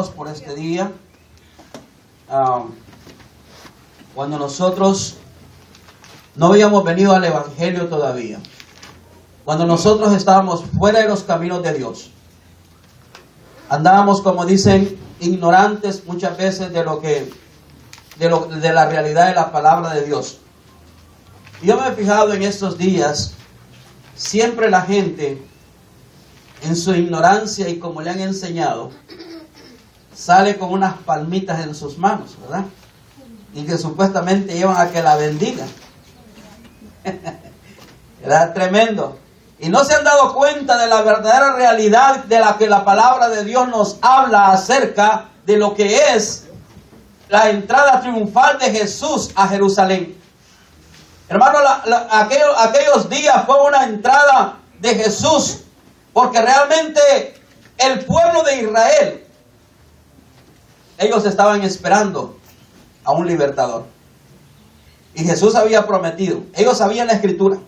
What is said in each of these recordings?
por este día. Cuando nosotros no habíamos venido al Evangelio todavía, cuando nosotros estábamos fuera de los caminos de Dios, andábamos, como dicen, ignorantes muchas veces de la realidad de la palabra de Dios. Y yo me he fijado en estos días, siempre la gente, en su ignorancia y como le han enseñado, sale con unas palmitas en sus manos, ¿verdad? Y que supuestamente llevan a que la bendigan. Era tremendo. Y no se han dado cuenta de la verdadera realidad de la que la palabra de Dios nos habla acerca de lo que es la entrada triunfal de Jesús a Jerusalén. Hermano, aquellos días fue una entrada de Jesús, porque realmente el pueblo de Israel, ellos estaban esperando a un libertador. Y Jesús había prometido, ellos sabían la Escritura.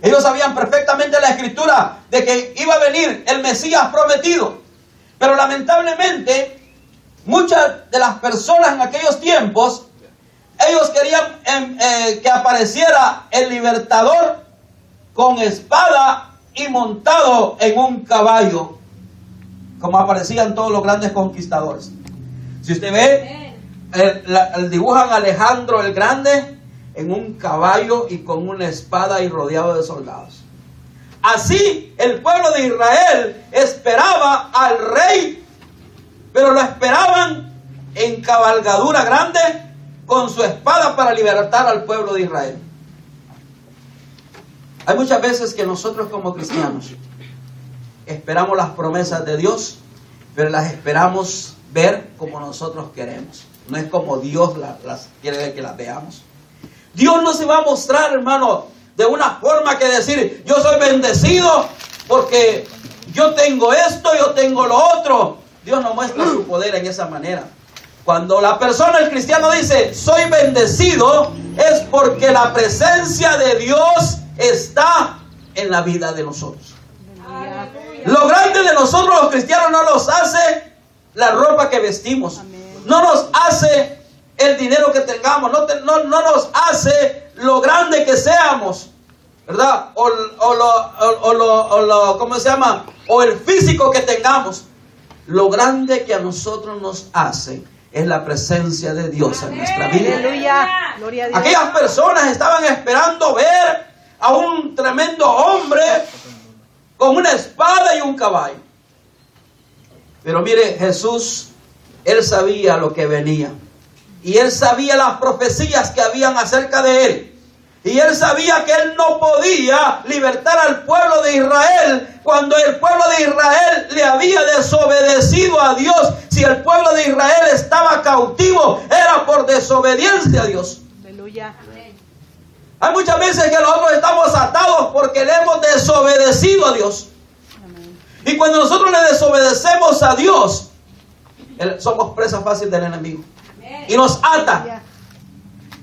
Ellos sabían perfectamente la Escritura de que iba a venir el Mesías prometido. Pero lamentablemente, muchas de las personas en aquellos tiempos, ellos querían que apareciera el libertador con espada y montado en un caballo, como aparecían todos los grandes conquistadores. Si usted ve, dibujan a Alejandro el Grande en un caballo y con una espada y rodeado de soldados. Así el pueblo de Israel esperaba al rey, pero lo esperaban en cabalgadura grande con su espada para libertar al pueblo de Israel. Hay muchas veces que nosotros como cristianos esperamos las promesas de Dios, pero las esperamos ver como nosotros queremos. No es como Dios las quiere que las veamos. Dios no se va a mostrar, hermano, de una forma que decir, yo soy bendecido porque yo tengo esto, yo tengo lo otro. Dios no muestra su poder en esa manera. Cuando la persona, el cristiano, dice, soy bendecido, es porque la presencia de Dios está en la vida de nosotros. Lo grande de nosotros los cristianos no nos hace la ropa que vestimos. No nos hace el dinero que tengamos, no nos hace lo grande que seamos, ¿verdad? ¿Cómo se llama? O el físico que tengamos. Lo grande que a nosotros nos hace es la presencia de Dios en nuestra vida. Aleluya. Gloria a Dios. Aquellas personas estaban esperando ver a un tremendo hombre con una espada y un caballo. Pero mire, Jesús, Él sabía lo que venía. Y Él sabía las profecías que habían acerca de Él. Y Él sabía que Él no podía libertar al pueblo de Israel cuando el pueblo de Israel le había desobedecido a Dios. Si el pueblo de Israel estaba cautivo, era por desobediencia a Dios. Aleluya. Hay muchas veces que nosotros estamos atados porque le hemos desobedecido a Dios. Amén. Y cuando nosotros le desobedecemos a Dios, somos presa fácil del enemigo. Y nos ata.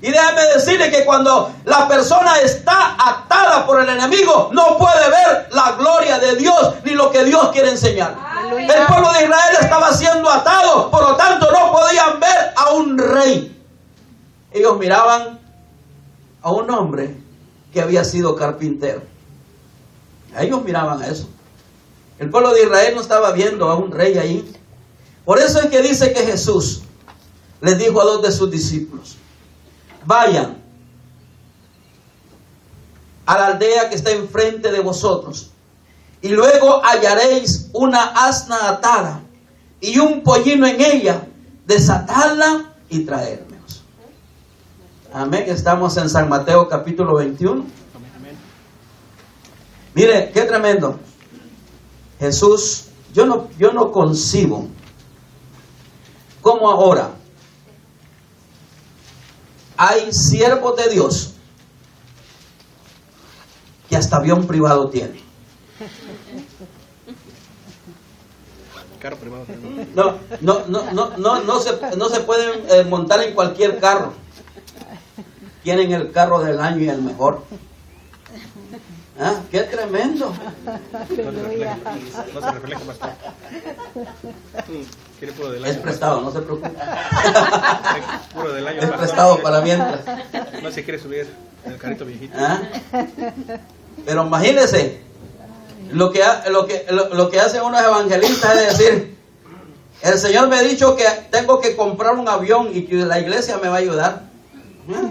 Y déjame decirle que cuando la persona está atada por el enemigo, no puede ver la gloria de Dios ni lo que Dios quiere enseñar. Aleluya. El pueblo de Israel estaba siendo atado, por lo tanto no podían ver a un rey. Ellos miraban a un hombre que había sido carpintero. Ellos miraban a eso. El pueblo de Israel no estaba viendo a un rey ahí. Por eso es que dice que Jesús les dijo a dos de sus discípulos, vayan a la aldea que está enfrente de vosotros y luego hallaréis una asna atada y un pollino en ella, desatadla y traérmelos. Amén. Estamos en San Mateo capítulo 21. Mire, qué tremendo. Jesús, yo no concibo cómo ahora hay siervos de Dios que hasta avión privado tienen. Carro privado. No se pueden montar en cualquier carro. Tienen el carro del año y el mejor. ¿Ah? ¡Qué tremendo! No se refleja, pastor. ¿Quiere puro del año? Es prestado, no se preocupe. Puro del año. Es pastor. prestado para mientras. No se quiere subir el carrito viejito. ¿Ah? Pero imagínense, lo que hacen unos evangelistas es decir, el Señor me ha dicho que tengo que comprar un avión y que la iglesia me va a ayudar.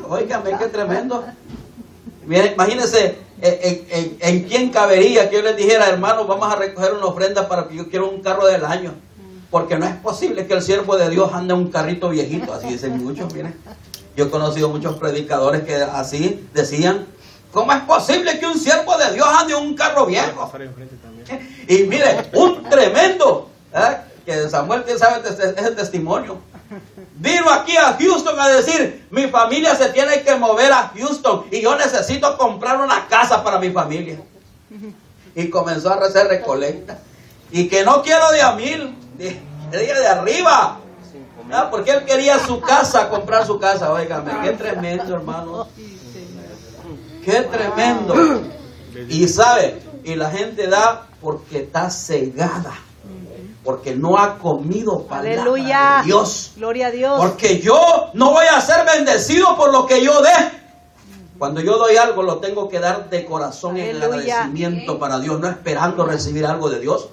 Óigame, qué tremendo. Miren, imagínense en quién cabería que yo les dijera, hermanos, vamos a recoger una ofrenda para que yo quiero un carro del año. Porque no es posible que el siervo de Dios ande en un carrito viejito, así dicen muchos, miren. Yo he conocido muchos predicadores que así decían, ¿cómo es posible que un siervo de Dios ande en un carro viejo? Y mire, un tremendo, que Samuel sabe ese testimonio. Vino aquí a Houston a decir, mi familia se tiene que mover a Houston y yo necesito comprar una casa para mi familia. Y comenzó a hacer recolecta. Y que no quiero de a 1,000, de arriba. Porque él quería su casa, comprar su casa. Óigame, qué tremendo, hermano. Qué tremendo. Y sabe, y la gente da porque está cegada. Porque no ha comido palabra de Dios. Gloria a Dios. Porque yo no voy a ser bendecido por lo que yo dé. Cuando yo doy algo, lo tengo que dar de corazón en agradecimiento para Dios, no esperando recibir algo de Dios.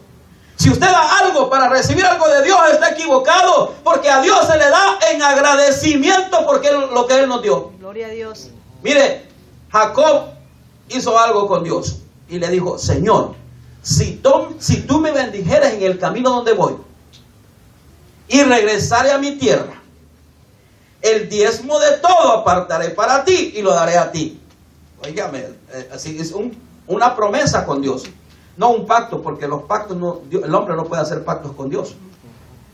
Si usted da algo para recibir algo de Dios, está equivocado. Porque a Dios se le da en agradecimiento porque lo que Él nos dio. Gloria a Dios. Mire, Jacob hizo algo con Dios y le dijo, Señor, si tú me bendijeres en el camino donde voy y regresaré a mi tierra, el diezmo de todo apartaré para ti y lo daré a ti. Óigame, así es una promesa con Dios, no un pacto, porque los pactos el hombre no puede hacer pactos con Dios.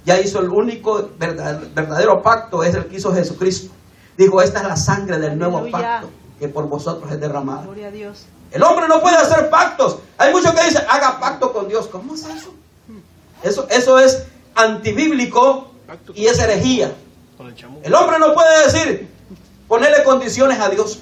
Ya hizo el único verdadero pacto, es el que hizo Jesucristo. Dijo, esta es la sangre del nuevo pacto que por vosotros es derramada. Gloria a Dios. El hombre no puede hacer pactos. Hay muchos que dicen, haga pacto con Dios. ¿Cómo es eso? Eso es antibíblico y es herejía. El hombre no puede decir, ponerle condiciones a Dios.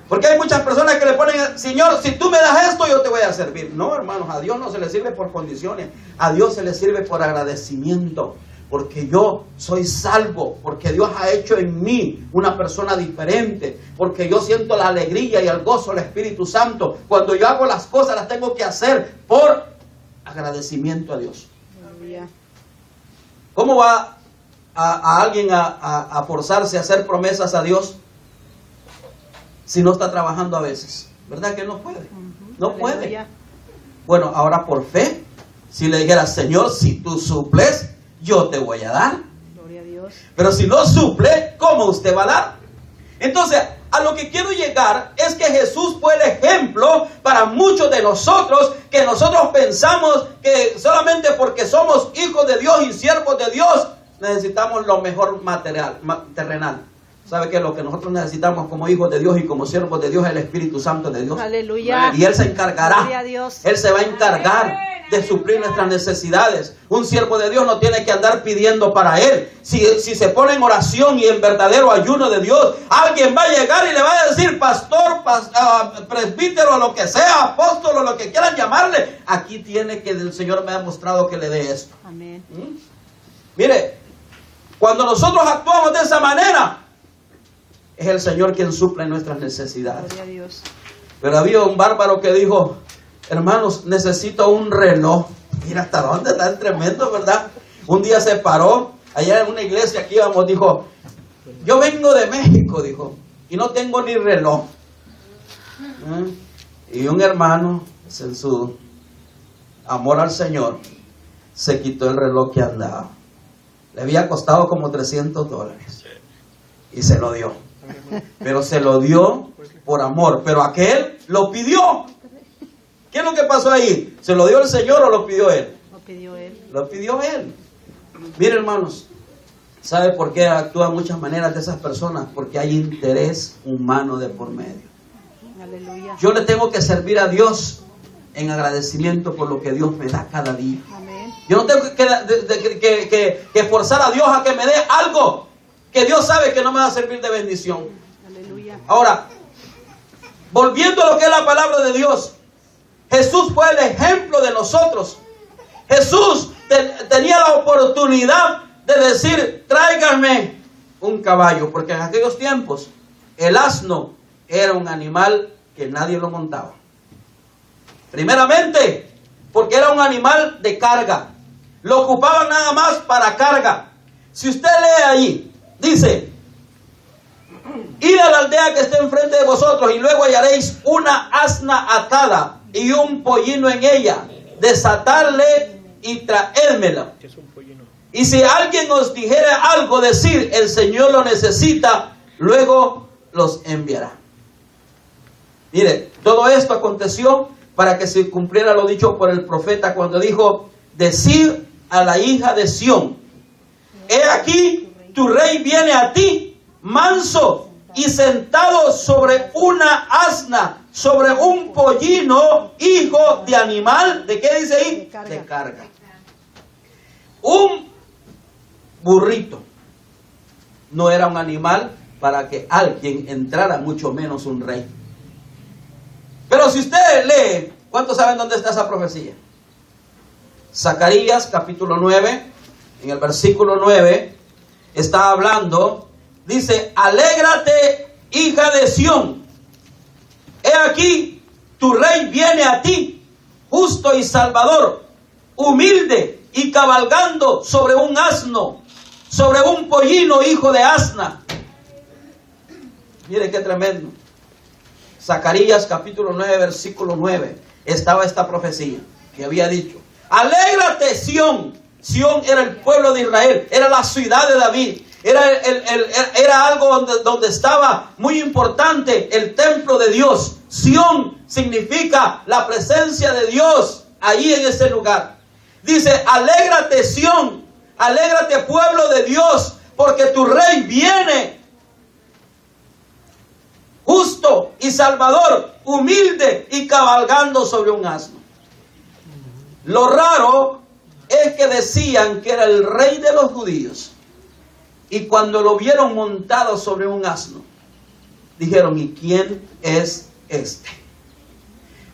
Porque hay muchas personas que le ponen, Señor, si tú me das esto, yo te voy a servir. No, hermanos, a Dios no se le sirve por condiciones. A Dios se le sirve por agradecimiento. Porque yo soy salvo, porque Dios ha hecho en mí una persona diferente, porque yo siento la alegría y el gozo del Espíritu Santo. Cuando yo hago las cosas, las tengo que hacer por agradecimiento a Dios. ¿Cómo va a alguien a forzarse a hacer promesas a Dios si no está trabajando a veces? ¿Verdad que no puede? No puede. Bueno, ahora por fe, si le dijera, Señor, si tú suples, yo te voy a dar. Gloria a Dios. Pero si no suple, ¿cómo usted va a dar? Entonces, a lo que quiero llegar es que Jesús fue el ejemplo para muchos de nosotros, que nosotros pensamos que solamente porque somos hijos de Dios y siervos de Dios, necesitamos lo mejor material, terrenal. ¿Sabe qué? Lo que nosotros necesitamos como hijos de Dios y como siervos de Dios es el Espíritu Santo de Dios. Aleluya. Y Él se encargará. Gloria a Dios. Él se va a encargar de suplir nuestras necesidades. Un siervo de Dios no tiene que andar pidiendo para él. Si se pone en oración y en verdadero ayuno de Dios, alguien va a llegar y le va a decir, pastor, presbítero, lo que sea, apóstol, o lo que quieran llamarle. Aquí tiene que el Señor me ha mostrado que le dé esto. Amén. Mire, cuando nosotros actuamos de esa manera, es el Señor quien suple nuestras necesidades. Gloria a Dios. Pero había un bárbaro que dijo, hermanos, necesito un reloj. Mira hasta dónde está el tremendo, ¿verdad? Un día se paró, allá en una iglesia que íbamos, dijo, yo vengo de México, dijo, y no tengo ni reloj. Y un hermano, en su amor al Señor, se quitó el reloj que andaba. Le había costado como $300 y se lo dio. Pero se lo dio por amor. Pero aquel lo pidió. ¿Qué es lo que pasó ahí? ¿Se lo dio el Señor o lo pidió él? Lo pidió él. Lo pidió él. Mire, hermanos, ¿sabe por qué actúan muchas maneras de esas personas? Porque hay interés humano de por medio. Aleluya. Yo le tengo que servir a Dios en agradecimiento por lo que Dios me da cada día. Amén. Yo no tengo que forzar a Dios a que me dé algo que Dios sabe que no me va a servir de bendición. Aleluya. Ahora, volviendo a lo que es la palabra de Dios, Jesús fue el ejemplo de nosotros. Jesús tenía la oportunidad de decir, tráiganme un caballo, porque en aquellos tiempos el asno era un animal que nadie lo montaba. Primeramente, porque era un animal de carga. Lo ocupaban nada más para carga. Si usted lee allí, dice, id a la aldea que esté enfrente de vosotros y luego hallaréis una asna atada y un pollino en ella. Desatadle y traédmela. Y si alguien os dijera algo, decir, el Señor lo necesita, luego los enviará. Mire, todo esto aconteció para que se cumpliera lo dicho por el profeta cuando dijo, decid a la hija de Sión, he aquí, tu rey viene a ti, manso y sentado sobre una asna, sobre un pollino, hijo de animal, ¿de qué dice ahí? De carga. Un burrito no era un animal para que alguien entrara, mucho menos un rey. Pero si usted lee, ¿cuántos saben dónde está esa profecía? Zacarías capítulo 9, en el versículo 9, está hablando, dice, alégrate, hija de Sión, he aquí, tu rey viene a ti, justo y salvador, humilde y cabalgando sobre un asno, sobre un pollino, hijo de asna. Mire qué tremendo. Zacarías capítulo 9, versículo 9, estaba esta profecía que había dicho, alégrate Sión. Sión era el pueblo de Israel, era la ciudad de David, era algo donde estaba muy importante el templo de Dios. Sión significa la presencia de Dios allí en ese lugar. Dice, alégrate Sión, alégrate pueblo de Dios, porque tu rey viene. Justo y salvador, humilde y cabalgando sobre un asno. Lo raro es que decían que era el rey de los judíos. Y cuando lo vieron montado sobre un asno, dijeron, ¿y quién es este?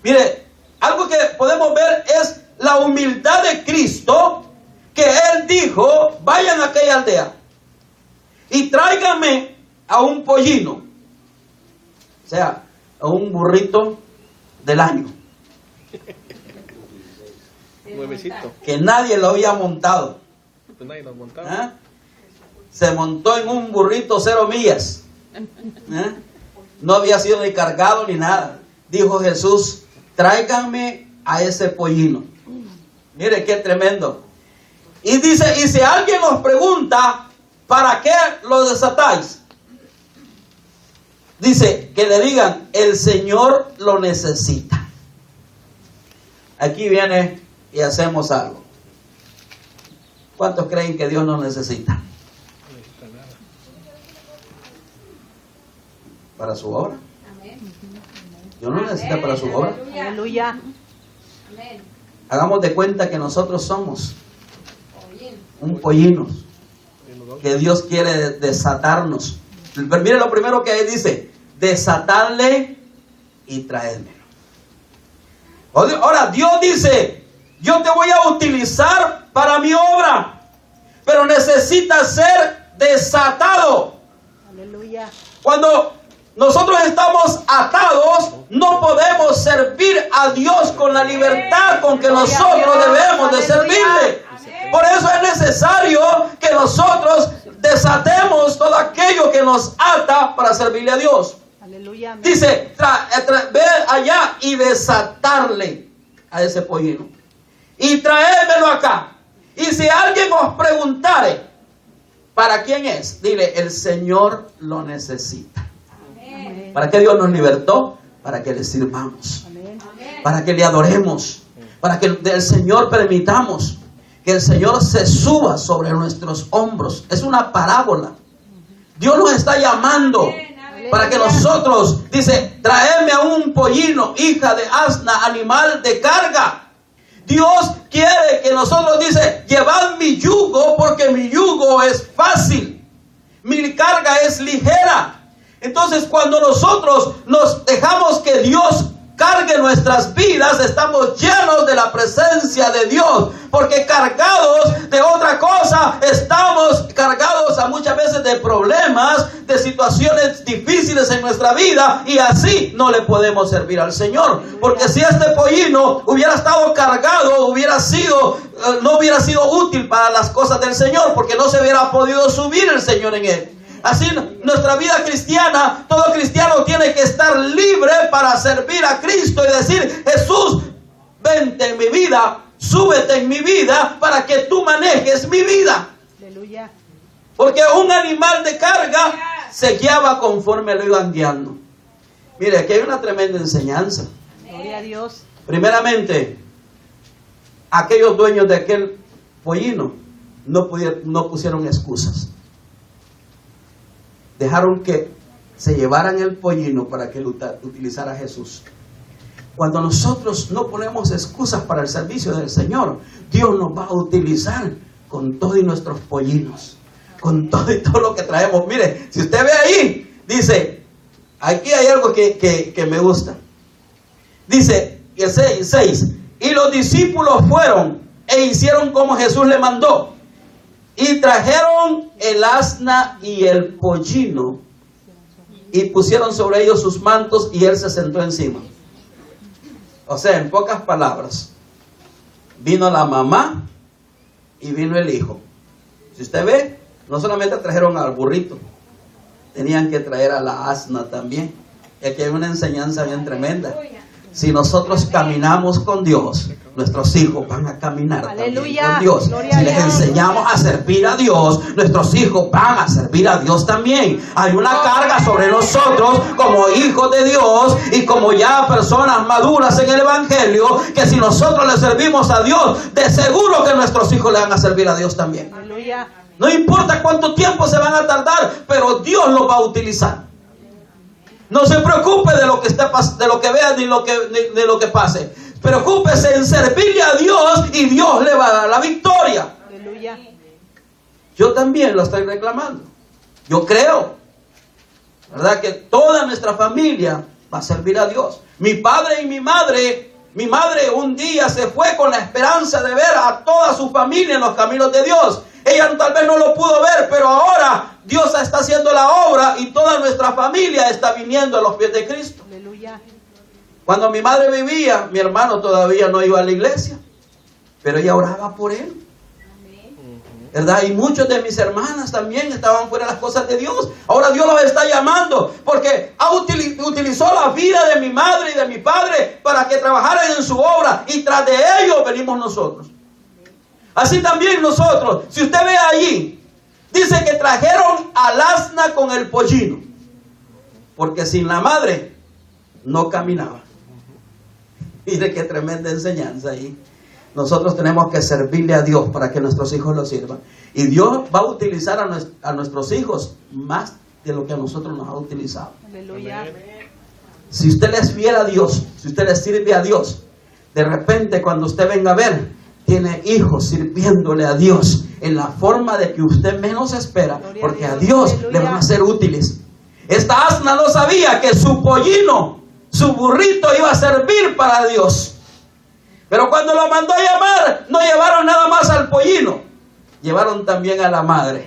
Mire, algo que podemos ver es la humildad de Cristo, que Él dijo, vayan a aquella aldea y tráiganme a un pollino. O sea, a un burrito del año. Nuevecito. Que nadie lo había montado. Pues nadie lo montaba. ¿Ah? Se montó en un burrito 0 millas. ¿Ah? No había sido ni cargado ni nada. Dijo Jesús, tráiganme a ese pollino. Mire qué tremendo. Y dice, y si alguien os pregunta, ¿para qué lo desatáis? Dice, que le digan, el Señor lo necesita. Aquí viene y hacemos algo. ¿Cuántos creen que Dios nos necesita? No necesita nada. ¿Para su obra? Dios no necesita para su obra. Aleluya. Hagamos de cuenta que nosotros somos un pollino, que Dios quiere desatarnos. Pero mire lo primero que dice, desatarle y traérmelo. Ahora Dios dice, yo te voy a utilizar para mi obra, pero necesitas ser desatado. Aleluya. Cuando nosotros estamos atados, no podemos servir a Dios con la libertad con que nosotros debemos de servirle. Por eso es necesario que nosotros desatemos todo aquello que nos ata para servirle a Dios. Aleluya. Dice, ve allá y desatarle a ese pollino y traérmelo acá. Y si alguien os preguntare, ¿para quién es? Dile, el Señor lo necesita. Amén. ¿Para qué Dios nos libertó? Para que le sirvamos. Amén. Para que le adoremos. Para que el Señor permitamos que el Señor se suba sobre nuestros hombros. Es una parábola. Dios nos está llamando para que nosotros, dice, traedme a un pollino, hija de asna, animal de carga. Dios quiere que nosotros, dice, llevad mi yugo, porque mi yugo es fácil, mi carga es ligera. Entonces, cuando nosotros nos dejamos que Dios cargue nuestras vidas, estamos llenos de la presencia de Dios. Porque cargados de otra cosa, estamos cargados a muchas veces de problemas, de situaciones difíciles en nuestra vida, y así no le podemos servir al Señor. Porque si este pollino hubiera estado cargado, no hubiera sido útil para las cosas del Señor, porque no se hubiera podido subir el Señor en él. Así nuestra vida cristiana, todo cristiano tiene que estar libre para servir a Cristo y decir: Jesús, vente en mi vida, súbete en mi vida para que tú manejes mi vida. Aleluya. Porque un animal de carga se guiaba conforme lo iban guiando. Mire, aquí hay una tremenda enseñanza. Gloria a Dios. Primeramente, aquellos dueños de aquel pollino no pusieron excusas. Dejaron que se llevaran el pollino para que lo utilizara Jesús. Cuando nosotros no ponemos excusas para el servicio del Señor, Dios nos va a utilizar con todos nuestros pollinos, con todo y todo lo que traemos. Mire, si usted ve ahí, dice, aquí hay algo que me gusta. Dice, el 6, y los discípulos fueron e hicieron como Jesús le mandó. Y trajeron el asna y el pollino y pusieron sobre ellos sus mantos y él se sentó encima. O sea, en pocas palabras, vino la mamá y vino el hijo. Si usted ve, no solamente trajeron al burrito, tenían que traer a la asna también. Y aquí hay una enseñanza bien tremenda. Si nosotros caminamos con Dios, nuestros hijos van a caminar también con Dios. Si les enseñamos a servir a Dios, nuestros hijos van a servir a Dios también. Hay una carga sobre nosotros como hijos de Dios y como ya personas maduras en el Evangelio, que si nosotros le servimos a Dios, de seguro que nuestros hijos le van a servir a Dios también. Aleluya. No importa cuánto tiempo se van a tardar, pero Dios los va a utilizar. No se preocupe de lo que vea ni de lo que pase. Preocúpese en servirle a Dios y Dios le va a dar la victoria. Aleluya. Yo también lo estoy reclamando. Yo creo, ¿verdad?, que toda nuestra familia va a servir a Dios. Mi padre y mi madre un día se fue con la esperanza de ver a toda su familia en los caminos de Dios. Ella tal vez no lo pudo ver, pero ahora Dios está haciendo la obra y toda nuestra familia está viniendo a los pies de Cristo. Aleluya. Cuando mi madre vivía, mi hermano todavía no iba a la iglesia, pero ella oraba por él. ¿Verdad? Y muchos de mis hermanas también estaban fuera de las cosas de Dios. Ahora Dios los está llamando porque utilizó la vida de mi madre y de mi padre para que trabajaran en su obra, y tras de ellos venimos nosotros. Así también nosotros, si usted ve allí, dice que trajeron al asna con el pollino, porque sin la madre no caminaba. Mire qué tremenda enseñanza ahí. Nosotros tenemos que servirle a Dios para que nuestros hijos lo sirvan. Y Dios va a utilizar a nuestros hijos más de lo que a nosotros nos ha utilizado. Aleluya. Si usted les viera a Dios, si usted les sirve a Dios, de repente cuando usted venga a ver, tiene hijos sirviéndole a Dios en la forma de que usted menos espera, porque a Dios le van a ser útiles. Esta asna no sabía que su pollino, su burrito, iba a servir para Dios. Pero cuando lo mandó a llamar, no llevaron nada más al pollino, llevaron también a la madre.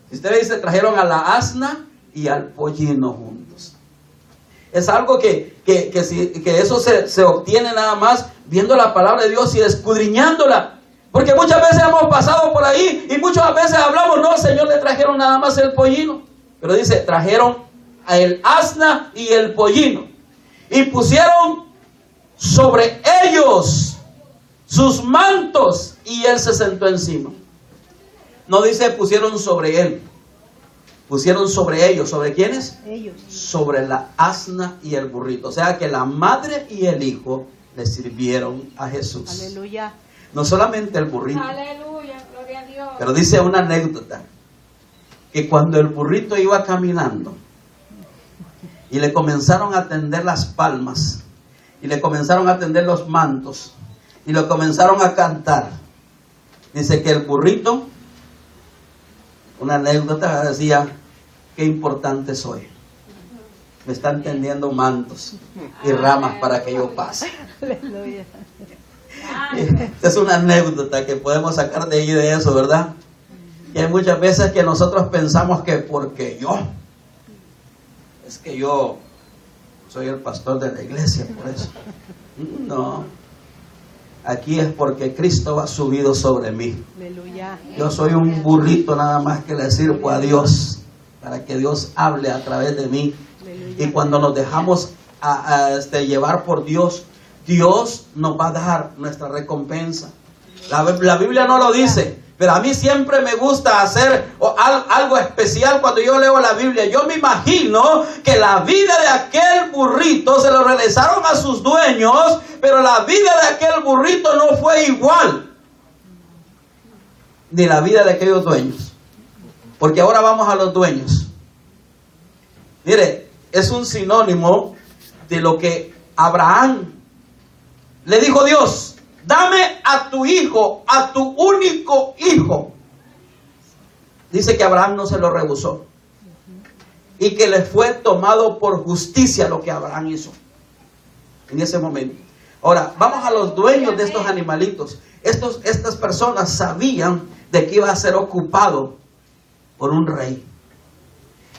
Si usted dice, trajeron a la asna y al pollino juntos. Es algo que eso se obtiene nada más viendo la palabra de Dios y escudriñándola. Porque muchas veces hemos pasado por ahí y muchas veces hablamos, no, Señor, le trajeron nada más el pollino. Pero dice, trajeron a el asna y el pollino y pusieron sobre ellos sus mantos y él se sentó encima. No dice pusieron sobre él, pusieron sobre ellos. ¿Sobre quiénes? Ellos. Sobre la asna y el burrito. O sea que la madre y el hijo le sirvieron a Jesús. Aleluya. No solamente el burrito. Aleluya, gloria a Dios. Pero dice una anécdota, que cuando el burrito iba caminando y le comenzaron a tender las palmas y le comenzaron a tender los mantos y le comenzaron a cantar, dice que el burrito, una anécdota, decía, qué importante soy. Me están tendiendo mantos y ramas para que yo pase. Aleluya. Es una anécdota que podemos sacar de ahí de eso, ¿verdad? Y hay muchas veces que nosotros pensamos que porque es que yo soy el pastor de la iglesia, por eso. No. Aquí es porque Cristo ha subido sobre mí. Aleluya. Yo soy un burrito nada más que le sirvo a Dios, para que Dios hable a través de mí. Aleluya. Y cuando nos dejamos llevar por Dios, Dios nos va a dar nuestra recompensa. La Biblia no lo dice, pero a mí siempre me gusta hacer algo especial cuando yo leo la Biblia. Yo me imagino que la vida de aquel burrito se lo regresaron a sus dueños, pero la vida de aquel burrito no fue igual ni la vida de aquellos dueños. Porque ahora vamos a los dueños. Mire, es un sinónimo de lo que Abraham le dijo a Dios: dame a tu hijo, a tu único hijo. Dice que Abraham no se lo rehusó. Y que le fue tomado por justicia lo que Abraham hizo en ese momento. Ahora, vamos a los dueños de estos animalitos. Estas personas sabían de que iba a ser ocupado por un rey.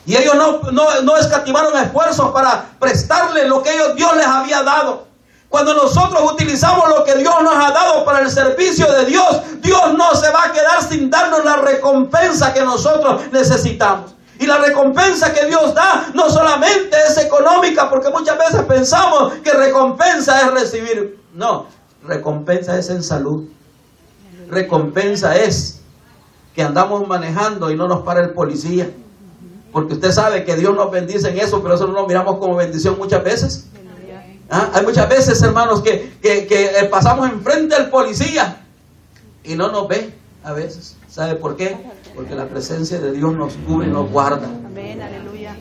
Y ellos no escatimaron esfuerzos para prestarle lo que Dios les había dado. Cuando nosotros utilizamos lo que Dios nos ha dado para el servicio de Dios, Dios no se va a quedar sin darnos la recompensa que nosotros necesitamos. Y la recompensa que Dios da no solamente es económica, porque muchas veces pensamos que recompensa es recibir. No, recompensa es en salud. Recompensa es que andamos manejando y no nos para el policía. Porque usted sabe que Dios nos bendice en eso, pero eso no lo miramos como bendición muchas veces. Hay muchas veces, hermanos, que pasamos enfrente al policía y no nos ve a veces. ¿Sabe por qué? Porque la presencia de Dios nos cubre y nos guarda. Amén, aleluya.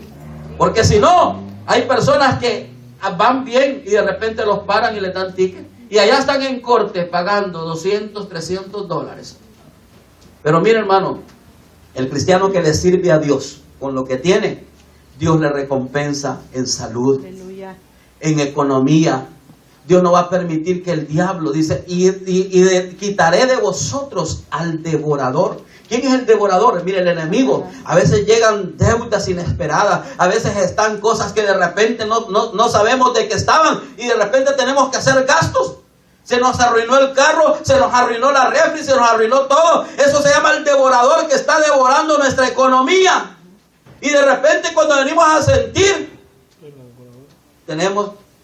Porque si no, hay personas que van bien y de repente los paran y les dan ticket. Y allá están en corte pagando $200, $300. Pero mire, hermano, el cristiano que le sirve a Dios con lo que tiene, Dios le recompensa en salud, Aleluya. en economía. Dios no va a permitir que el diablo, dice, quitaré de vosotros al devorador. ¿Quién es el devorador? Mire, el enemigo. A veces llegan deudas inesperadas. A veces están cosas que de repente no sabemos de qué estaban. Y de repente tenemos que hacer gastos. Se nos arruinó el carro, se nos arruinó la refri, se nos arruinó todo. Eso se llama el devorador que está devorando nuestra economía. Y de repente cuando venimos a sentir,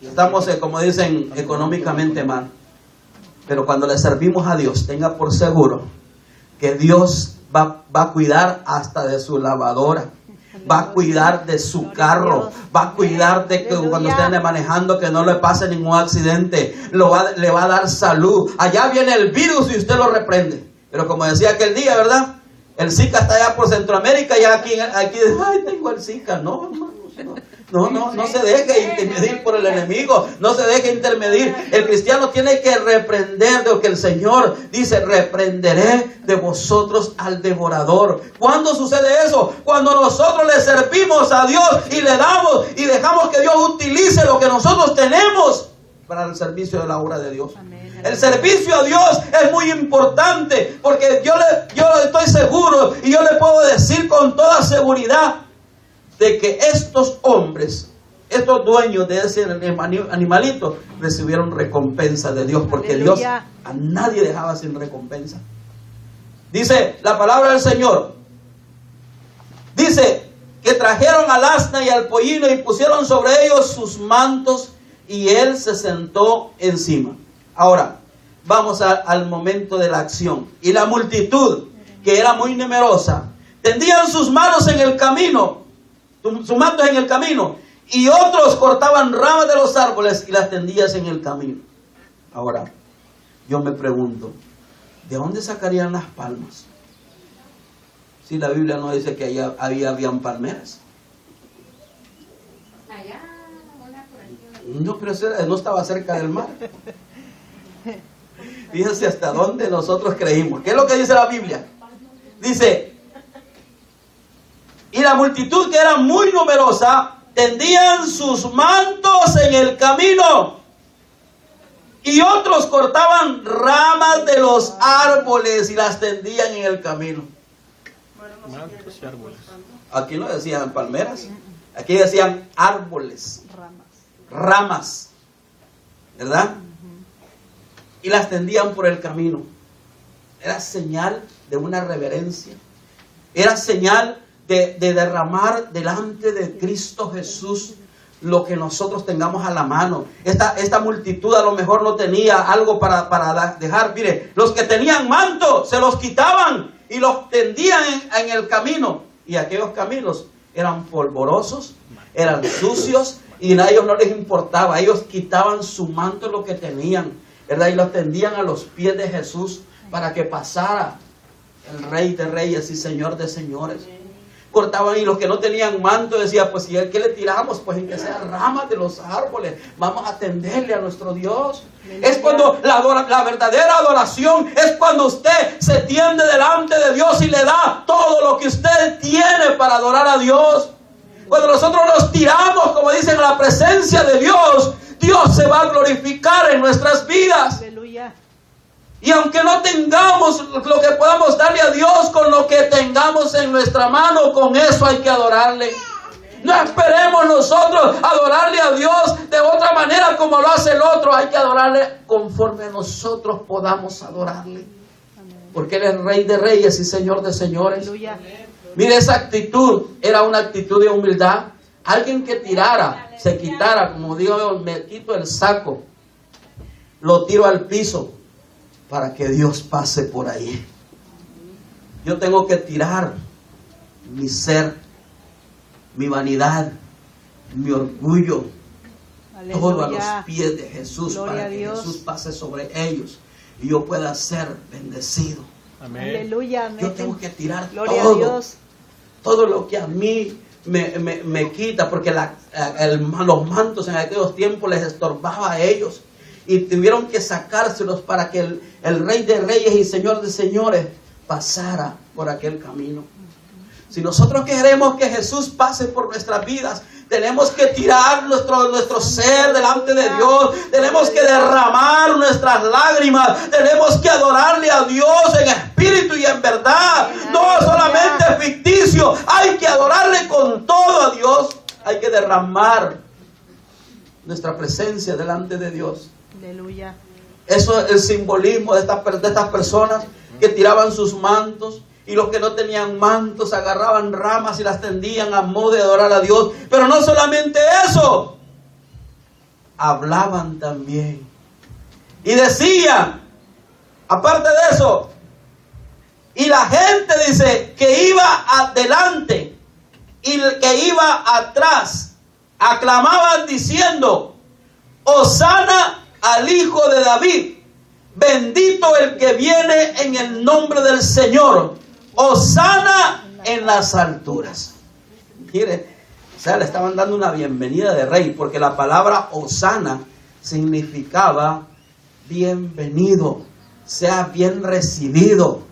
estamos, como dicen, económicamente mal. Pero cuando le servimos a Dios, tenga por seguro que Dios va a cuidar hasta de su lavadora. Va a cuidar de su carro. Va a cuidar de que cuando usted ande manejando, que no le pase ningún accidente. Le va a dar salud. Allá viene el virus y usted lo reprende. Pero como decía aquel día, ¿verdad? El Zika está allá por Centroamérica y aquí ay, tengo el Zika. No, hermanos, no se deje intermedir por el enemigo. No se deje intermedir. El cristiano tiene que reprender de lo que el Señor dice: reprenderé de vosotros al devorador. ¿Cuándo sucede eso? Cuando nosotros le servimos a Dios y le damos y dejamos que Dios utilice lo que nosotros tenemos para el servicio de la obra de Dios. Amén. El servicio a Dios es muy importante, porque yo estoy seguro y yo le puedo decir con toda seguridad de que estos hombres, estos dueños de ese animalito, recibieron recompensa de Dios, porque Aleluya. Dios a nadie dejaba sin recompensa. Dice la palabra del Señor, dice que trajeron al asna y al pollino y pusieron sobre ellos sus mantos y él se sentó encima. Ahora, vamos al momento de la acción. Y la multitud, que era muy numerosa, tendían sus manos en el camino, sus mantos en el camino, y otros cortaban ramas de los árboles y las tendían en el camino. Ahora, yo me pregunto, ¿de dónde sacarían las palmas? Si la Biblia no dice que allá habían palmeras. Allá, una por aquí. No, pero no estaba cerca del mar. Fíjense hasta dónde nosotros creímos. ¿Qué es lo que dice la Biblia? Dice, y la multitud, que era muy numerosa, tendían sus mantos en el camino y otros cortaban ramas de los árboles y las tendían en el camino. Mantos y árboles. Aquí no decían palmeras, aquí decían árboles, ramas, ¿verdad? Y las tendían por el camino. Era señal de una reverencia, era señal de derramar delante de Cristo Jesús lo que nosotros tengamos a la mano. Esta multitud a lo mejor no tenía algo para dejar. Mire, los que tenían manto se los quitaban y los tendían en el camino. Y aquellos caminos eran polvorosos, eran sucios y a ellos no les importaba. Ellos quitaban su manto, lo que tenían, ¿verdad? Y los tendían a los pies de Jesús para que pasara el Rey de Reyes y Señor de Señores. Cortaban, y los que no tenían manto decían, pues si es que le tiramos, pues en que sean ramas de los árboles, vamos a tenderle a nuestro Dios. Es cuando la verdadera adoración es cuando usted se tiende delante de Dios y le da todo lo que usted tiene para adorar a Dios. Cuando nosotros nos tiramos, como dicen, a la presencia de Dios, Dios se va a glorificar en nuestras vidas. Aleluya. Y aunque no tengamos lo que podamos darle a Dios, con lo que tengamos en nuestra mano, con eso hay que adorarle. No esperemos nosotros adorarle a Dios de otra manera como lo hace el otro. Hay que adorarle conforme nosotros podamos adorarle. Porque Él es Rey de Reyes y Señor de Señores. Aleluya. Mire, esa actitud era una actitud de humildad. Alguien que tirara, se quitara, como digo, me quito el saco, lo tiro al piso, para que Dios pase por ahí. Yo tengo que tirar mi ser, mi vanidad, mi orgullo, Aleluya. todo a los pies de Jesús. Gloria para a que Dios. Jesús pase sobre ellos y yo pueda ser bendecido. Amén. Aleluya. Amén. Yo tengo que tirar Gloria a todo, Dios. todo lo que a mí me quita, porque los mantos en aquellos tiempos les estorbaba a ellos. Y tuvieron que sacárselos para que el Rey de Reyes y Señor de Señores pasara por aquel camino. Si nosotros queremos que Jesús pase por nuestras vidas, tenemos que tirar nuestro ser delante de Dios. Tenemos que derramar nuestras lágrimas. Tenemos que adorarle a Dios en espíritu y en verdad. No solamente ficticio. Hay que adorarle con todo a Dios. Hay que derramar nuestra presencia delante de Dios. Aleluya. Eso es el simbolismo de estas personas que tiraban sus mantos, y los que no tenían mantos agarraban ramas y las tendían a modo de adorar a Dios. Pero no solamente eso, hablaban también y decían, aparte de eso, y la gente dice que iba adelante y el que iba atrás aclamaban diciendo, Hosana al Hijo de David, bendito el que viene en el nombre del Señor, Hosana en las alturas. Mire, o sea, le estaban dando una bienvenida de rey, porque la palabra Hosana significaba bienvenido, sea bien recibido.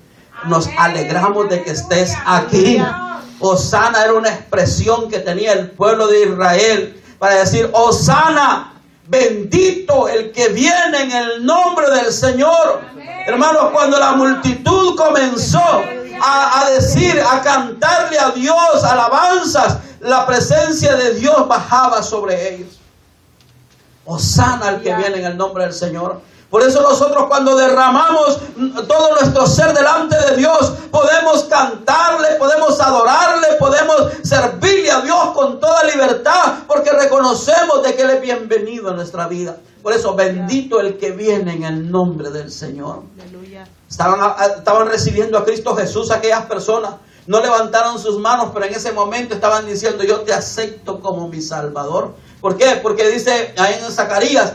Nos alegramos de que estés aquí. Hosana era una expresión que tenía el pueblo de Israel para decir, Hosana, bendito el que viene en el nombre del Señor. Hermanos, cuando la multitud comenzó a decir, a cantarle a Dios alabanzas, la presencia de Dios bajaba sobre ellos. Hosana al que viene en el nombre del Señor. Por eso nosotros, cuando derramamos todo nuestro ser delante de Dios, podemos cantarle, podemos adorarle, podemos servirle a Dios con toda libertad, porque reconocemos de que Él es bienvenido en nuestra vida. Por eso, bendito el que viene en el nombre del Señor. Aleluya. Estaban recibiendo a Cristo Jesús aquellas personas. No levantaron sus manos, pero en ese momento estaban diciendo, yo te acepto como mi Salvador. ¿Por qué? Porque dice ahí en Zacarías,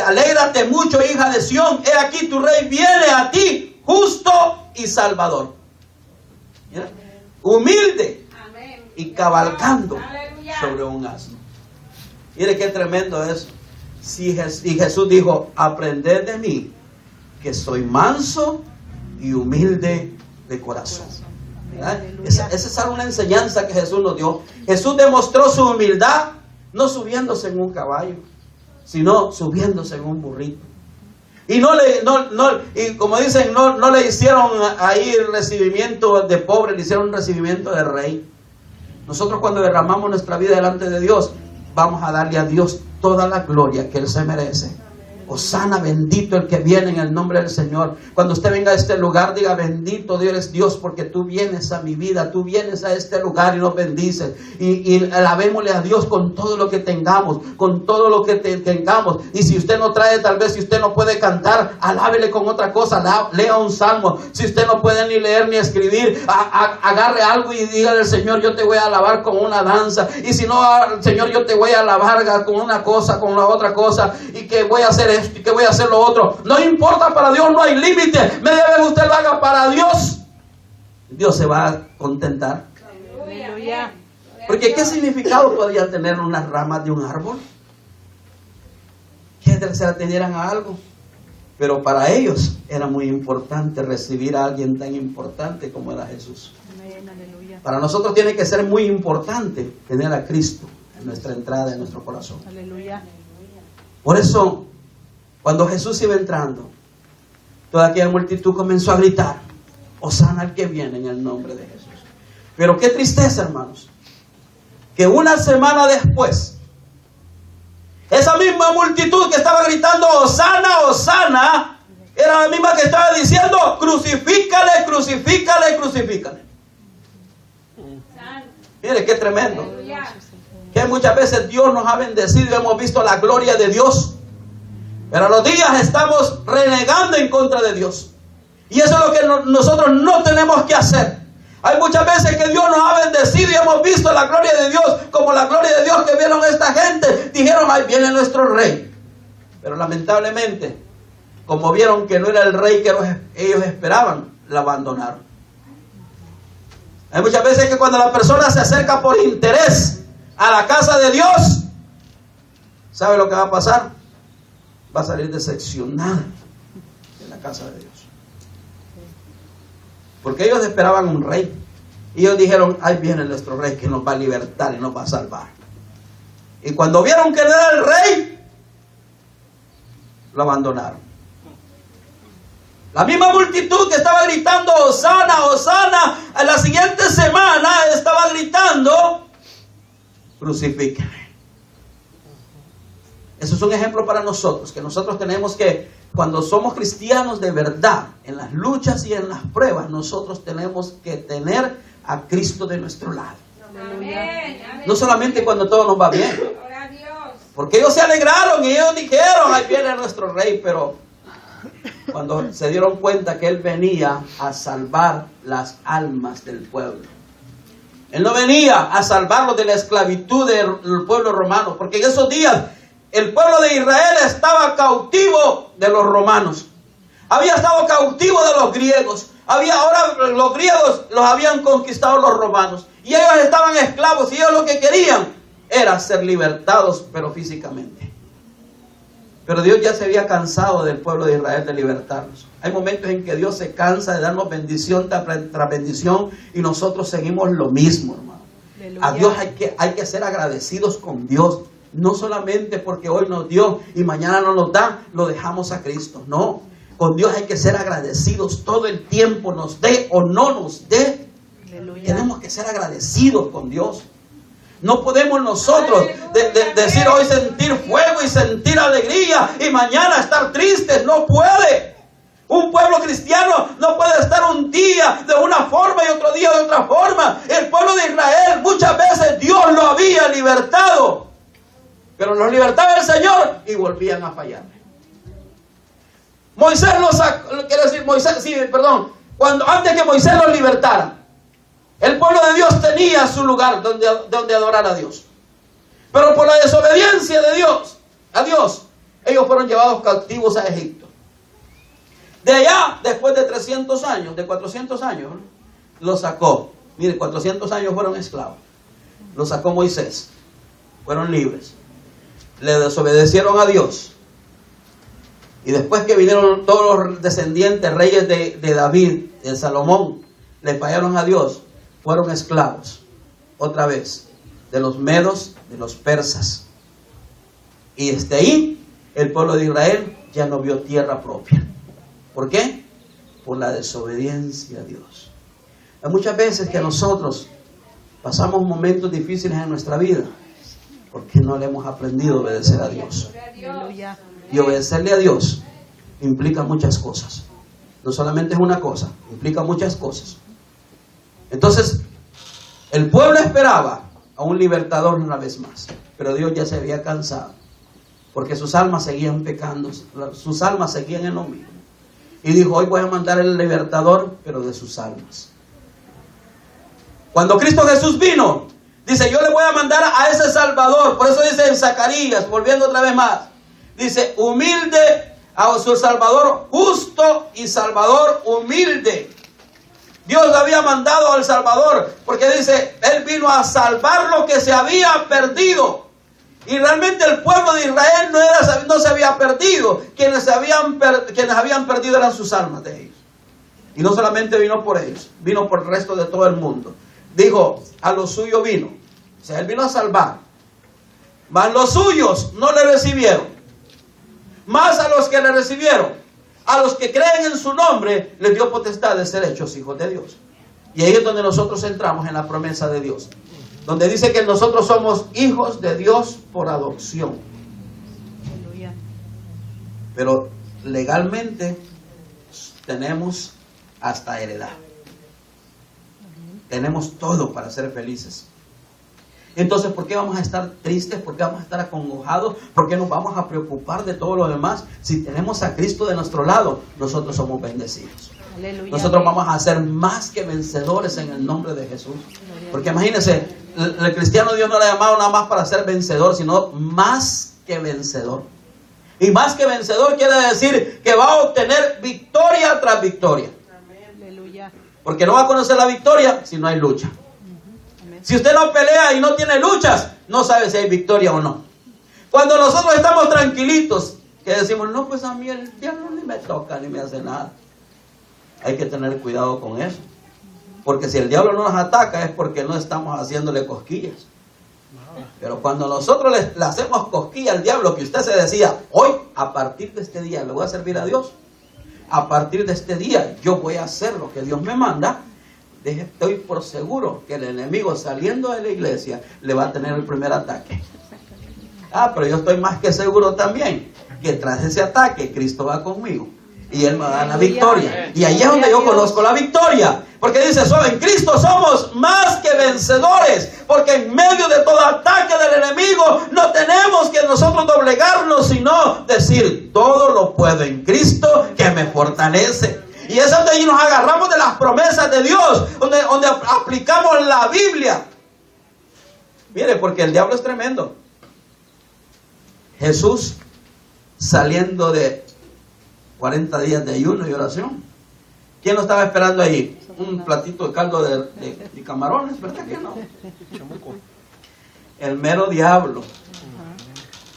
alégrate mucho, hija de Sión, he aquí tu rey viene a ti, justo y salvador. ¿Mira? Humilde y cabalgando sobre un asno. Mire qué tremendo es. Y Jesús dijo, aprended de mí, que soy manso y humilde de corazón. Esa es una enseñanza que Jesús nos dio. Jesús demostró su humildad no subiéndose en un caballo, sino subiéndose en un burrito. Y y como dicen, no le hicieron ahí el recibimiento de pobre, le hicieron un recibimiento de rey. Nosotros cuando derramamos nuestra vida delante de Dios, vamos a darle a Dios toda la gloria que Él se merece. Hosana, bendito el que viene en el nombre del Señor. Cuando usted venga a este lugar, diga: bendito Dios eres Dios, porque tú vienes a mi vida, tú vienes a este lugar y nos bendices. Y alabémosle a Dios con todo lo que tengamos, con todo lo que tengamos. Y si usted no trae, tal vez si usted no puede cantar, alábele con otra cosa, lea un salmo. Si usted no puede ni leer ni escribir, agarre algo y dígale al Señor: yo te voy a alabar con una danza. Y si no, Señor, yo te voy a alabar con una cosa, con la otra cosa, y que voy a hacer esto y que voy a hacer lo otro. No importa, para Dios no hay límite. Media vez usted lo haga para Dios, Dios se va a contentar. Aleluya. Porque ¿qué significado podía tener unas ramas de un árbol? Que se atendieran a algo. Pero para ellos era muy importante recibir a alguien tan importante como era Jesús. Amén, aleluya. Para nosotros tiene que ser muy importante tener a Cristo en nuestra entrada, en nuestro corazón. Aleluya. Por eso, cuando Jesús iba entrando, toda aquella multitud comenzó a gritar: Hosana al que viene en el nombre de Jesús. Pero qué tristeza, hermanos, que una semana después, esa misma multitud que estaba gritando Hosana, Hosana, era la misma que estaba diciendo: crucifícale, crucifícale, crucifícale. Mire qué tremendo. Que muchas veces Dios nos ha bendecido y hemos visto la gloria de Dios, pero a los días estamos renegando en contra de Dios. Y eso es lo que nosotros no tenemos que hacer. Hay muchas veces que Dios nos ha bendecido y hemos visto la gloria de Dios, como la gloria de Dios que vieron esta gente. Dijeron: ahí viene nuestro rey. Pero lamentablemente, como vieron que no era el rey que ellos esperaban, la abandonaron. Hay muchas veces que cuando la persona se acerca por interés a la casa de Dios, ¿sabe lo que va a pasar? Va a salir decepcionada de la casa de Dios. Porque ellos esperaban un rey. Y ellos dijeron: ahí viene nuestro rey que nos va a libertar y nos va a salvar. Y cuando vieron que no era el rey, lo abandonaron. La misma multitud que estaba gritando Hosana, Hosana, a la siguiente semana estaba gritando: crucifíquenme. Eso es un ejemplo para nosotros, que nosotros tenemos que, cuando somos cristianos de verdad, en las luchas y en las pruebas, nosotros tenemos que tener a Cristo de nuestro lado. Amén. No solamente cuando todo nos va bien. Porque ellos se alegraron y ellos dijeron: ahí viene nuestro rey. Pero cuando se dieron cuenta que Él venía a salvar las almas del pueblo, Él no venía a salvarlos de la esclavitud del pueblo romano, porque en esos días el pueblo de Israel estaba cautivo de los romanos. Había estado cautivo de los griegos. Ahora los griegos los habían conquistado los romanos. Y ellos estaban esclavos. Y ellos lo que querían era ser libertados, pero físicamente. Pero Dios ya se había cansado del pueblo de Israel de libertarlos. Hay momentos en que Dios se cansa de darnos bendición tras bendición. Y nosotros seguimos lo mismo, hermano. Aleluya. A Dios hay que ser agradecidos con Dios. No solamente porque hoy nos dio y mañana no nos da, lo dejamos a Cristo. No, con Dios hay que ser agradecidos todo el tiempo, nos dé o no nos dé. Aleluya. Tenemos que ser agradecidos con Dios. No podemos nosotros decir hoy sentir fuego y sentir alegría y mañana estar tristes. No puede. Un pueblo cristiano no puede estar un día de una forma y otro día de otra forma. El pueblo de Israel muchas veces Dios lo había libertado, pero los libertaba el Señor y volvían a fallar. Moisés los sacó, antes que Moisés los libertara, el pueblo de Dios tenía su lugar donde adorar a Dios. Pero por la desobediencia de Dios, a Dios, ellos fueron llevados cautivos a Egipto. De allá, después de 300 años, de 400 años, los sacó. Mire, 400 años fueron esclavos. Los sacó Moisés. Fueron libres. Le desobedecieron a Dios. Y después que vinieron todos los descendientes, reyes de David, de Salomón, le fallaron a Dios. fueron esclavos, otra vez, de los medos, de los persas. Y desde ahí, el pueblo de Israel ya no vio tierra propia. ¿Por qué? Por la desobediencia a Dios. Hay muchas veces que nosotros pasamos momentos difíciles en nuestra vida porque no le hemos aprendido a obedecer a Dios. Aleluya. Y obedecerle a Dios implica muchas cosas. No solamente es una cosa, implica muchas cosas. Entonces, el pueblo esperaba a un libertador una vez más, pero Dios ya se había cansado, porque sus almas seguían pecando, sus almas seguían en lo mismo. Y dijo, hoy voy a mandar el libertador, pero de sus almas. Cuando Cristo Jesús vino, dice, yo le voy a mandar a ese Salvador. Por eso dice en Zacarías, volviendo otra vez más, dice, humilde a su Salvador, justo y Salvador humilde. Dios había mandado al Salvador, porque dice, Él vino a salvar lo que se había perdido. Y realmente el pueblo de Israel no se había perdido. Quienes habían perdido eran sus almas de ellos. Y no solamente vino por ellos, vino por el resto de todo el mundo. Dijo, a los suyos vino. O sea, Él vino a salvar. Mas los suyos no le recibieron. Más a los que le recibieron, a los que creen en su nombre, les dio potestad de ser hechos hijos de Dios. Y ahí es donde nosotros entramos en la promesa de Dios, donde dice que nosotros somos hijos de Dios por adopción. Aleluya. Pero legalmente tenemos hasta heredad. Tenemos todo para ser felices. Entonces, ¿por qué vamos a estar tristes? ¿Por qué vamos a estar acongojados? ¿Por qué nos vamos a preocupar de todo lo demás? Si tenemos a Cristo de nuestro lado, nosotros somos bendecidos. Aleluya. Nosotros vamos a ser más que vencedores en el nombre de Jesús. Porque imagínense, el cristiano Dios no le ha llamado nada más para ser vencedor, sino más que vencedor. Y más que vencedor quiere decir que va a obtener victoria tras victoria. Aleluya. Porque no va a conocer la victoria si no hay lucha. Si usted no pelea y no tiene luchas, no sabe si hay victoria o no. Cuando nosotros estamos tranquilitos, que decimos, no, pues a mí el diablo ni me toca, ni me hace nada. Hay que tener cuidado con eso. Porque si el diablo no nos ataca es porque no estamos haciéndole cosquillas. Pero cuando nosotros le hacemos cosquillas al diablo, que usted se decía, hoy, a partir de este día, le voy a servir a Dios. A partir de este día, yo voy a hacer lo que Dios me manda. Estoy por seguro que el enemigo saliendo de la iglesia le va a tener el primer ataque. Pero yo estoy más que seguro también que tras ese ataque Cristo va conmigo y Él me da la victoria. Y ahí es donde yo conozco la victoria. Porque dice, en Cristo somos más que vencedores. Porque en medio de todo ataque del enemigo no tenemos que nosotros doblegarnos, sino decir, todo lo puedo en Cristo que me fortalece. Y es donde nos agarramos de las promesas de Dios, donde aplicamos la Biblia. Mire, porque el diablo es tremendo. Jesús, saliendo de 40 días de ayuno y oración, ¿quién lo estaba esperando ahí? Un platito de caldo de camarones, ¿verdad que no? El mero diablo.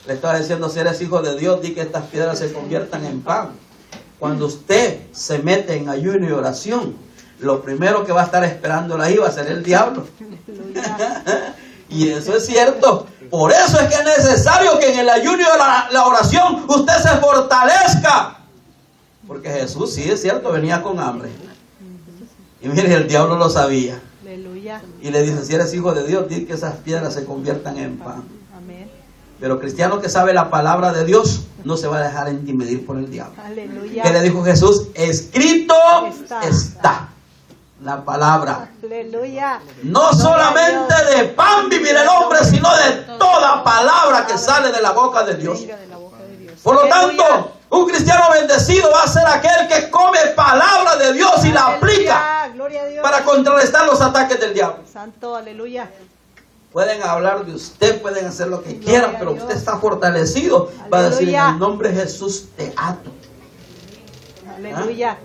Le estaba diciendo, si eres hijo de Dios, di que estas piedras se conviertan en pan. Cuando usted se mete en ayuno y oración, lo primero que va a estar esperándolo ahí va a ser el diablo. Y eso es cierto. Por eso es que es necesario que en el ayuno y la oración usted se fortalezca. Porque Jesús, sí es cierto, venía con hambre. Y mire, el diablo lo sabía. Aleluya. Y le dice, si eres hijo de Dios, di que esas piedras se conviertan en pan. Amén. Pero cristiano que sabe la palabra de Dios no se va a dejar intimidir por el diablo. Aleluya. ¿Qué le dijo Jesús? Escrito está la palabra. Aleluya. No solamente de pan vivirá el hombre, sino de toda palabra que sale de la boca de Dios. Por lo tanto, un cristiano bendecido va a ser aquel que come palabra de Dios y la aplica para contrarrestar los ataques del diablo. Santo, aleluya. Pueden hablar de usted, pueden hacer lo que quieran, pero usted está fortalecido. Va a decir, en el nombre de Jesús te ato. Aleluya.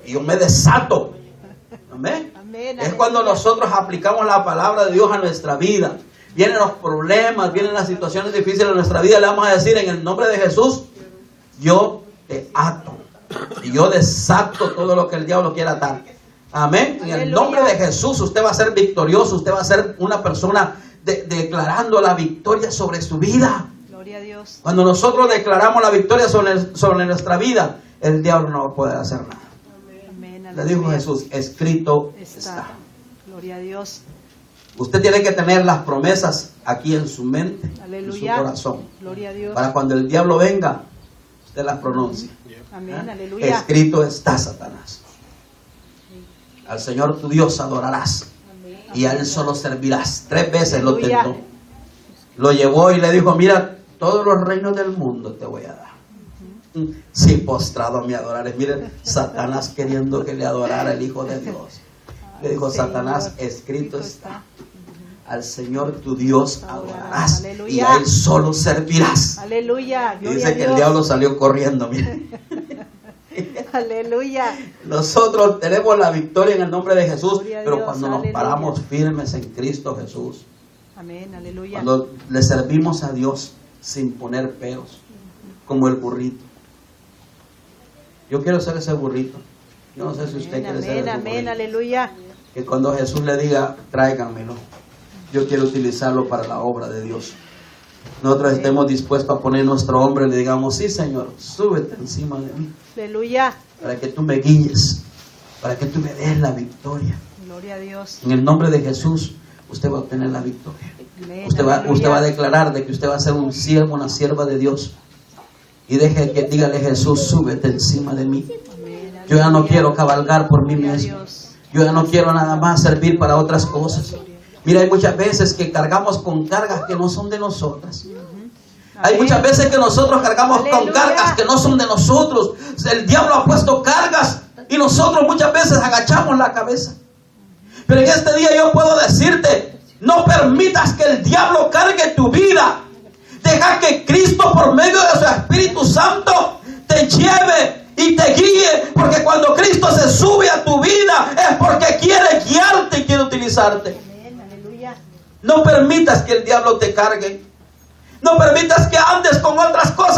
Y yo me desato. Amén. Amén. Es cuando nosotros aplicamos la palabra de Dios a nuestra vida. Vienen los problemas, vienen las situaciones difíciles de nuestra vida. Le vamos a decir, en el nombre de Jesús, yo te ato. Y yo desato todo lo que el diablo quiera atar. Amén. En el Aleluya. nombre de Jesús usted va a ser victorioso. Usted va a ser una persona declarando la victoria sobre su vida. Gloria a Dios. Cuando nosotros declaramos la victoria sobre nuestra vida, el diablo no va a poder hacer nada. Amén. Le dijo Aleluya. Jesús, escrito Está. está. Gloria a Dios. Usted tiene que tener las promesas aquí en su mente, Aleluya. en su corazón. Gloria a Dios. Para cuando el diablo venga, usted las pronuncia. Amén. ¿Eh? Aleluya. Escrito está, Satanás. Al Señor tu Dios adorarás y a Él solo servirás. 3 veces lo Aleluya. tentó. Lo llevó y le dijo, mira, todos los reinos del mundo te voy a dar. Si postrado me adorares. Miren, Satanás queriendo que le adorara el Hijo de Dios. Le dijo, Señor, Satanás, escrito está. Al Señor tu Dios adorarás y Aleluya. a Él solo servirás. Aleluya. Y Gloria dice a que el Dios. diablo salió corriendo. Miren. Aleluya. Nosotros tenemos la victoria en el nombre de Jesús, Gloria a pero Dios, cuando nos aleluya. paramos firmes en Cristo Jesús, Amén. Aleluya. cuando le servimos a Dios sin poner peros, como el burrito. Yo quiero ser ese burrito. Yo no sé si usted quiere ser Amén. ese Amén. burrito. Aleluya. Que cuando Jesús le diga, tráiganmelo, yo quiero utilizarlo para la obra de Dios. Nosotros estemos dispuestos a poner nuestro hombro y le digamos, sí Señor, súbete encima de mí, Aleluya. para que tú me guíes, para que tú me des la victoria. Gloria a Dios. En el nombre de Jesús, usted va a obtener la victoria. Amén. Usted va Aleluya. a declarar de que usted va a ser un siervo, una sierva de Dios. Y deje que dígale, Jesús, súbete encima de mí. Amén. Yo ya no Aleluya. quiero cabalgar por mí Gloria a mismo. Dios. Yo ya no quiero nada más servir para otras cosas. Mira, hay muchas veces que cargamos con cargas que no son de nosotras. Hay Amén. muchas veces que nosotros cargamos con Aleluya. cargas que no son de nosotros. El diablo ha puesto cargas y nosotros muchas veces agachamos la cabeza. Pero en este día yo puedo decirte, no permitas que el diablo cargue tu vida. Deja que Cristo por medio de su Espíritu Santo te lleve y te guíe, porque cuando Cristo se sube a tu vida es porque quiere guiarte y quiere utilizarte. Amén. Aleluya. No permitas que el diablo te cargue. No permitas que andes con otras cosas.